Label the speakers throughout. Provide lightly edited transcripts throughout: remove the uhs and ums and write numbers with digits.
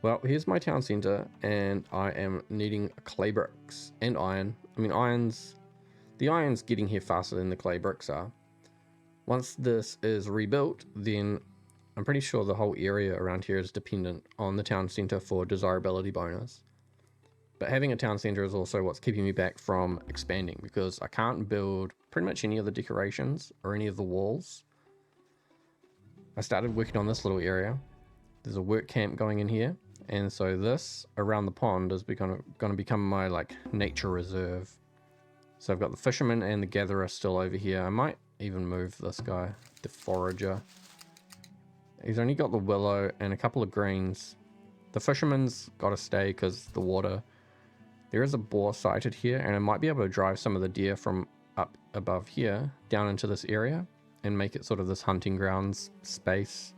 Speaker 1: Well, here's my town center, and I am needing clay bricks and iron. I mean, the iron's getting here faster than the clay bricks are. Once this is rebuilt, then I'm pretty sure the whole area around here is dependent on the town center for desirability bonus. But having a town center is also what's keeping me back from expanding, because I can't build pretty much any of the decorations or any of the walls. I started working on this little area. There's a work camp going in here, and so this around the pond is going to become my like nature reserve. So I've got the fisherman and the gatherer still over here. I might even move this guy, the forager. He's only got the willow and a couple of greens. The fisherman's got to stay because the water. There is a boar sighted here, and I might be able to drive some of the deer from up above here down into this area and make it sort of this hunting grounds space,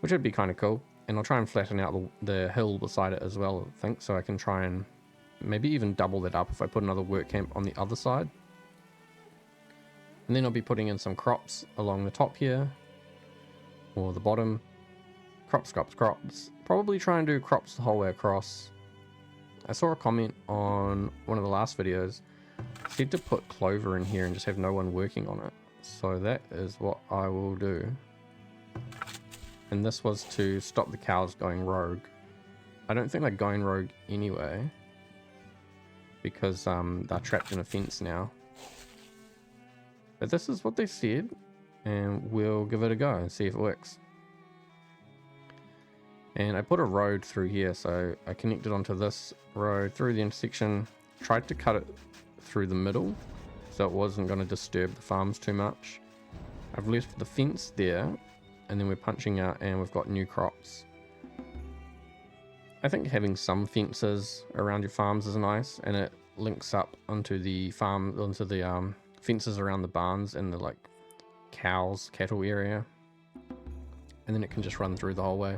Speaker 1: which would be kind of cool. And I'll try and flatten out the hill beside it as well, I think, so I can try and maybe even double that up if I put another work camp on the other side. And then I'll be putting in some crops along the top here, or the bottom. Crops. Probably try and do crops the whole way across. I saw a comment on one of the last videos. It said to put clover in here and just have no one working on it. So that is what I will do. And this was to stop the cows going rogue. I don't think they're going rogue anyway, because they're trapped in a fence now. But this is what they said, and we'll give it a go and see if it works. And I put a road through here, so I connected onto this road through the intersection, tried to cut it through the middle so it wasn't going to disturb the farms too much. I've left the fence there, and then we're punching out and we've got new crops. I think having some fences around your farms is nice, and it links up onto the fences around the barns and the like cattle area, and then it can just run through the whole way.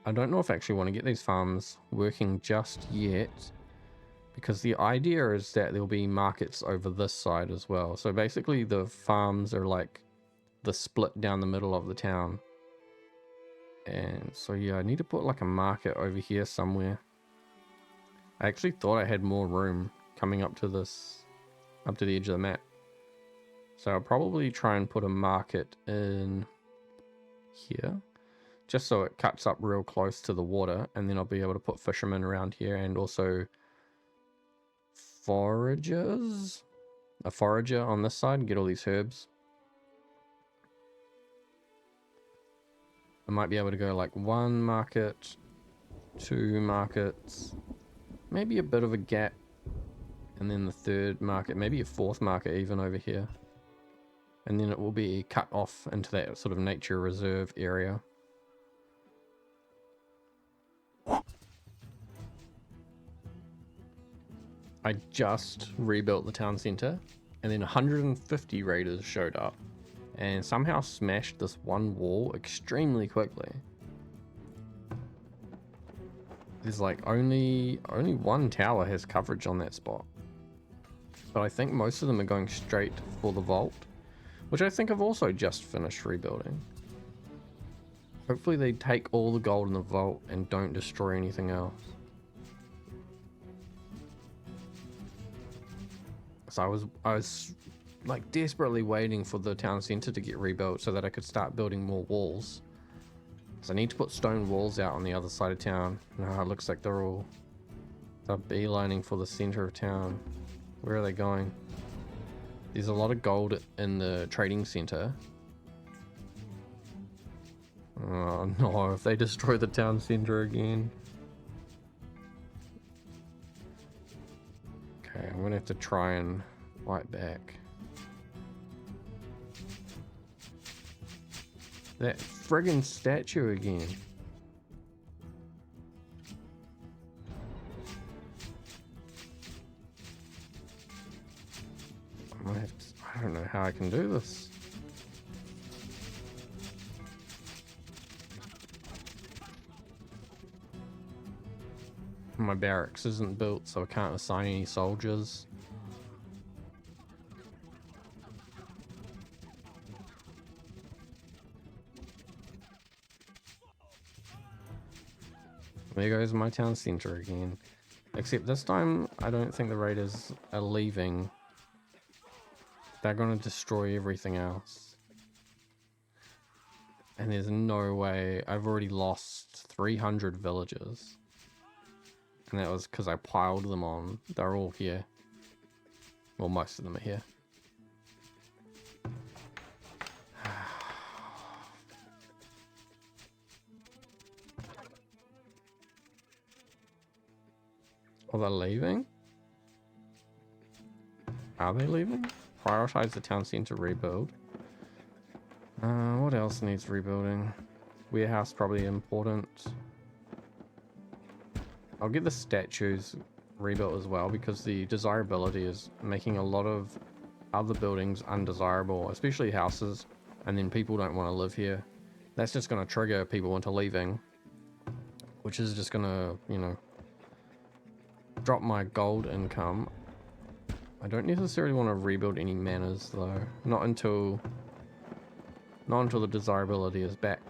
Speaker 1: I don't know if I actually want to get these farms working just yet, because the idea is that there'll be markets over this side as well. So basically the farms are like the split down the middle of the town. And so yeah, I need to put like a market over here somewhere. I actually thought I had more room coming up to the edge of the map. So I'll probably try and put a market in here, just so it cuts up real close to the water, and then I'll be able to put fishermen around here, and also foragers. A forager on this side and get all these herbs. I might be able to go like 1 market, 2 markets, maybe a bit of a gap, and then the 3rd market, maybe a 4th market even over here. And then it will be cut off into that sort of nature reserve area. I just rebuilt the town center, and then 150 raiders showed up and somehow smashed this one wall extremely quickly. There's like only one tower has coverage on that spot, but I think most of them are going straight for the vault, which I think I've also just finished rebuilding. Hopefully they take all the gold in the vault and don't destroy anything else. So I was like desperately waiting for the town center to get rebuilt so that I could start building more walls. So I need to put stone walls out on the other side of town. It looks like they're beelining for the center of town. Where are they going? There's a lot of gold in the trading center. Oh no, if they destroy the town center again. Okay, I'm gonna have to try and fight back. That friggin' statue again. I don't know how I can do this. My barracks isn't built, so I can't assign any soldiers. There goes my town center again. Except this time, I don't think the raiders are leaving. They're going to destroy everything else. And there's no way. I've already lost 300 villagers. And that was because I piled them on. They're all here. Well, most of them are here. Oh, they're leaving? Are they leaving? Prioritize the town center rebuild. What else needs rebuilding? Warehouse probably important. I'll get the statues rebuilt as well because the desirability is making a lot of other buildings undesirable, especially houses, and then people don't want to live here. That's just going to trigger people into leaving, which is just going to, you know, drop my gold income. I don't necessarily want to rebuild any manors though, not until the desirability is back.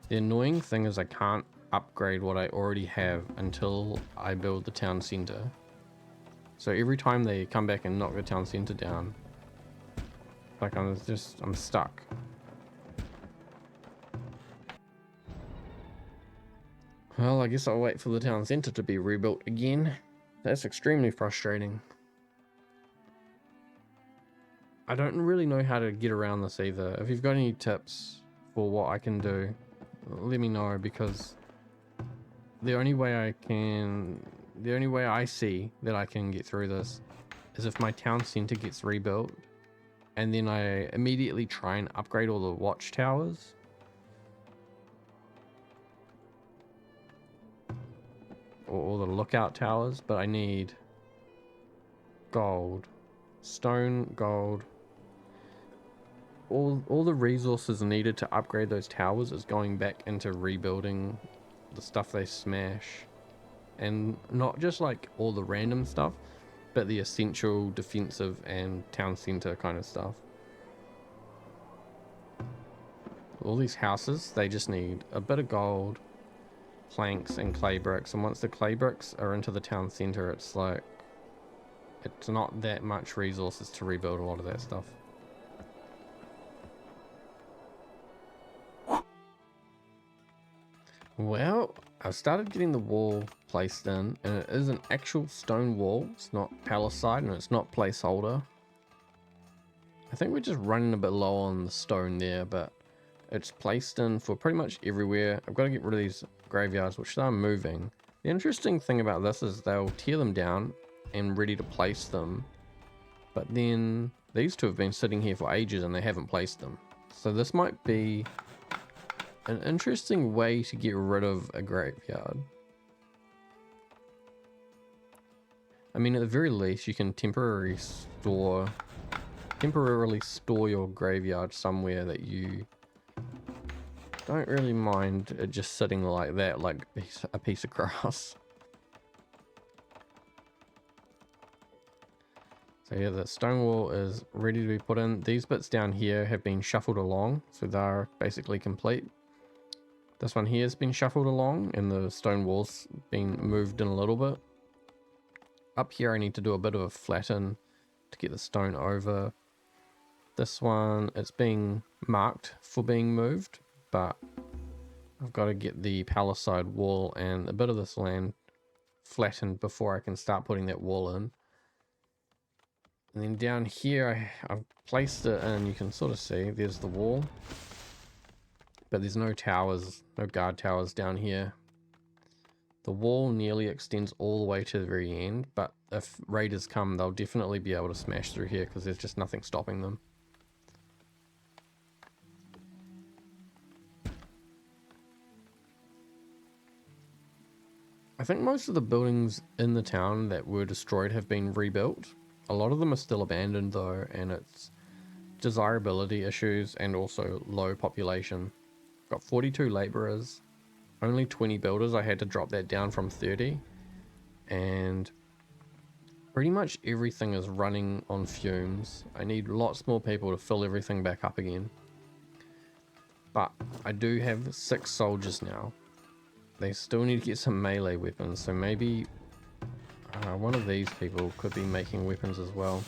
Speaker 1: The annoying thing is I can't upgrade what I already have until I build the town center. So every time they come back and knock the town center down, like I'm stuck. Well, I guess I'll wait for the town center to be rebuilt again. That's extremely frustrating. I don't really know how to get around this either. If you've got any tips for what I can do, let me know, because the only way I see that I can get through this is if my town center gets rebuilt and then I immediately try and upgrade all the watchtowers. Or the lookout towers, but I need gold, stone, gold. All the resources needed to upgrade those towers is going back into rebuilding the stuff they smash, and not just like all the random stuff, but the essential defensive and town center kind of stuff. All these houses, they just need a bit of gold, planks and clay bricks, and once the clay bricks are into the town center, it's like, it's not that much resources to rebuild a lot of that stuff. Well, I've started getting the wall placed in, and it is an actual stone wall. It's not palisade and it's not placeholder. I think we're just running a bit low on the stone there, but it's placed in for pretty much everywhere. I've got to get rid of these graveyards, which they're moving. The interesting thing about this is they'll tear them down and ready to place them, but then these two have been sitting here for ages and they haven't placed them. So this might be an interesting way to get rid of a graveyard. I mean, at the very least, you can temporarily store your graveyard somewhere that you don't really mind it just sitting like that, like a piece of grass. So yeah, the stone wall is ready to be put in. These bits down here have been shuffled along, so they're basically complete. This one here has been shuffled along and the stone wall's been moved in a little bit. Up here I need to do a bit of a flatten to get the stone over. This one, it's being marked for being moved, but I've got to get the palisade wall and a bit of this land flattened before I can start putting that wall in. And then down here I've placed it in, you can sort of see there's the wall. But there's no towers, no guard towers down here. The wall nearly extends all the way to the very end, but if raiders come, they'll definitely be able to smash through here because there's just nothing stopping them. I think most of the buildings in the town that were destroyed have been rebuilt. A lot of them are still abandoned though, and it's desirability issues and also low population. Got 42 laborers, only 20 builders. I had to drop that down from 30, and Pretty much everything is running on fumes. I need lots more people to fill everything back up again. But I do have 6 soldiers now. They still need to get some melee weapons, so maybe one of these people could be making weapons as well.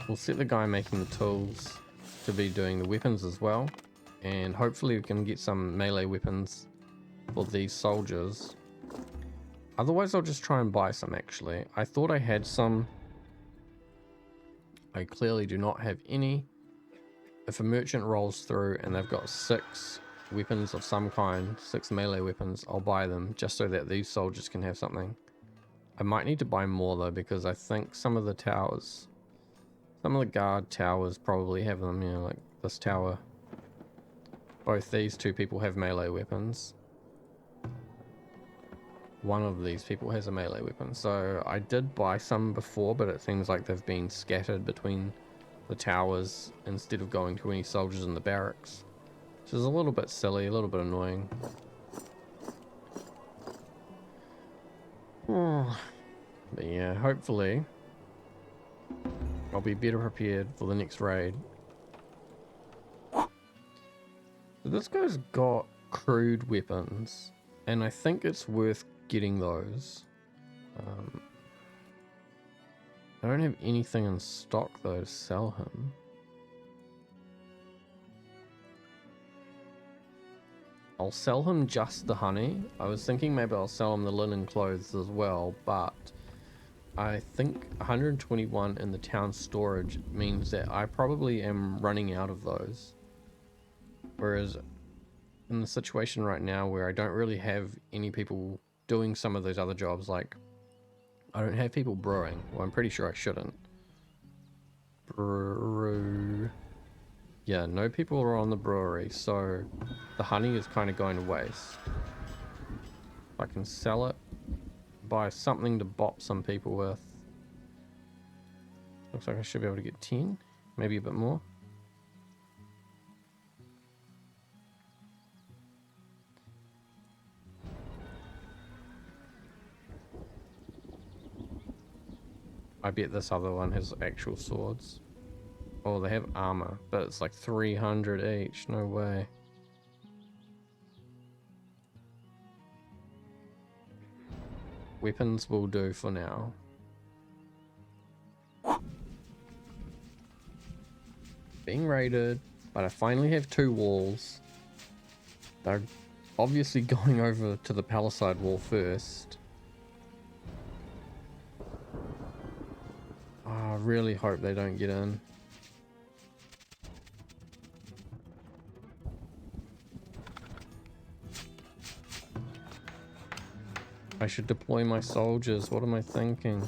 Speaker 1: We'll set the guy making the tools to be doing the weapons as well. And hopefully we can get some melee weapons for these soldiers. Otherwise I'll just try and buy some actually. I thought I had some. I clearly do not have any. If a merchant rolls through and they've got 6 weapons of some kind, 6 melee weapons, I'll buy them just so that these soldiers can have something. I might need to buy more though, because I think some of the towers, some of the guard towers probably have them, you know, like this tower. Both these 2 people have melee weapons. One of these people has a melee weapon. So I did buy some before, but it seems like they've been scattered between the towers instead of going to any soldiers in the barracks. Which is a little bit silly, a little bit annoying. But yeah, hopefully I'll be better prepared for the next raid. So this guy's got crude weapons, and I think it's worth getting those. I don't have anything in stock though to sell him. I'll sell him just the honey. I was thinking maybe I'll sell him the linen clothes as well, but I think 121 in the town storage means that I probably am running out of those. Whereas in the situation right now where I don't really have any people doing some of those other jobs, like I don't have people brewing. Well, I'm pretty sure I shouldn't. Brew. Yeah, no people are on the brewery, so the honey is kind of going to waste. If I can sell it, buy something to bop some people with. Looks like I should be able to get 10, maybe a bit more. I bet this other one has actual swords. Oh, they have armor, but it's like 300 each. No way. Weapons will do for now. Being raided, but I finally have 2 walls. They're obviously going over to the palisade wall first. Oh, I really hope they don't get in. I should deploy my soldiers. What am I thinking?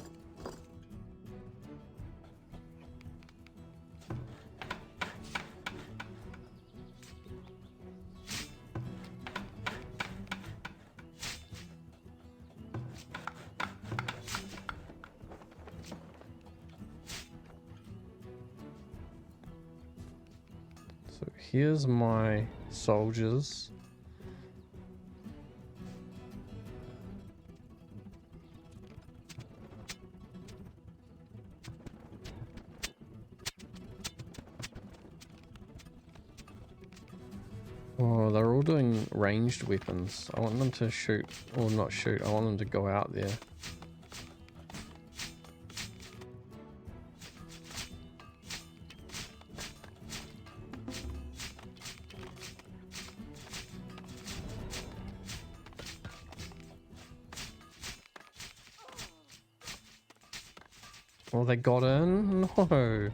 Speaker 1: So here's my soldiers. Oh, they're all doing ranged weapons. I want them to shoot, or not shoot, I want them to go out there. Oh, they got in? No.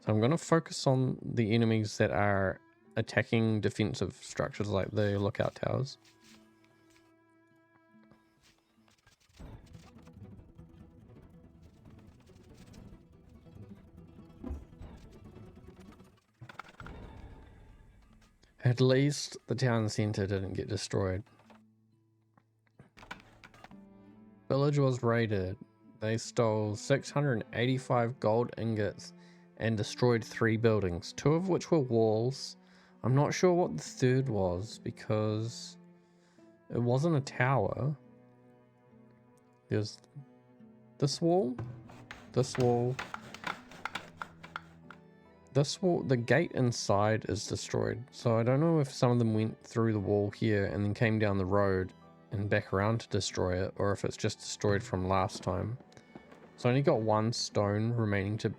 Speaker 1: So I'm going to focus on the enemies that are attacking defensive structures like the lookout towers. At least the town center didn't get destroyed. Village was raided. They stole 685 gold ingots and destroyed 3 buildings, 2 of which were walls. I'm not sure what the third was because it wasn't a tower. There's this wall, this wall, this wall. The gate inside is destroyed, so I don't know if some of them went through the wall here and then came down the road and back around to destroy it, or if it's just destroyed from last time. So I only got 1 stone remaining to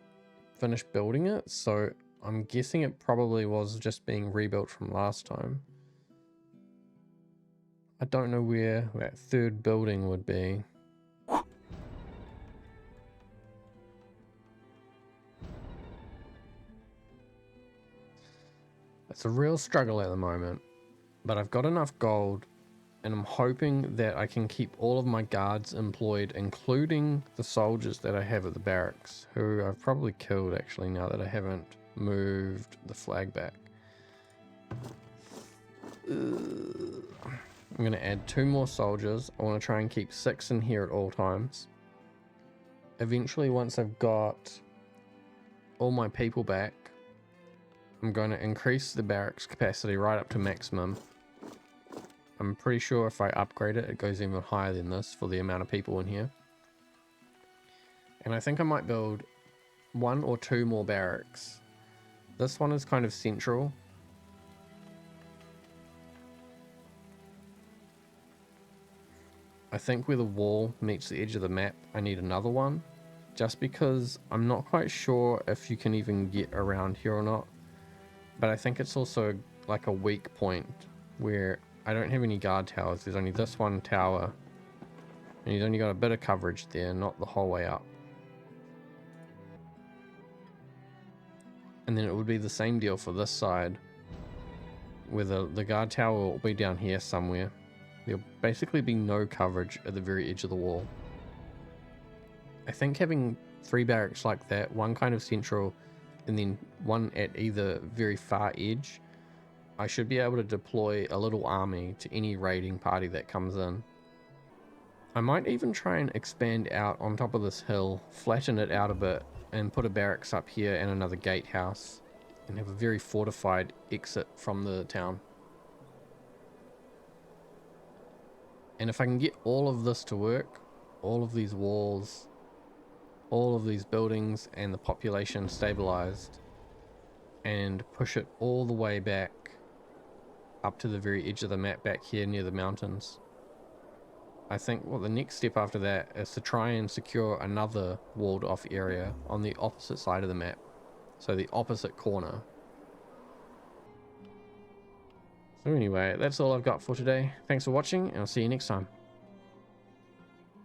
Speaker 1: finish building it, so I'm guessing it probably was just being rebuilt from last time. I don't know where that third building would be. It's a real struggle at the moment, but I've got enough gold and I'm hoping that I can keep all of my guards employed, including the soldiers that I have at the barracks, who I've probably killed actually now that I haven't moved the flag back. I'm going to add 2 more soldiers. I want to try and keep 6 in here at all times. Eventually, once I've got all my people back, I'm going to increase the barracks capacity right up to maximum. I'm pretty sure if I upgrade it, it goes even higher than this for the amount of people in here. And I think I might build 1 or 2 more barracks. This one is kind of central. I think where the wall meets the edge of the map, I need another one. Just because I'm not quite sure if you can even get around here or not. But I think it's also like a weak point where I don't have any guard towers. There's only this one tower. And he's only got a bit of coverage there, not the whole way up. And then it would be the same deal for this side, where the guard tower will be down here somewhere. There'll basically be no coverage at the very edge of the wall. I think having 3 barracks like that, 1 kind of central, and then 1 at either very far edge, I should be able to deploy a little army to any raiding party that comes in. I might even try and expand out on top of this hill, flatten it out a bit, and put a barracks up here and another gatehouse, and have a very fortified exit from the town. And if I can get all of this to work, all of these walls, all of these buildings, and the population stabilized, and push it all the way back up to the very edge of the map back here near the mountains, I think the next step after that is to try and secure another walled off area on the opposite side of the map, so the opposite corner. So anyway, that's all I've got for today. Thanks for watching, and I'll see you next time.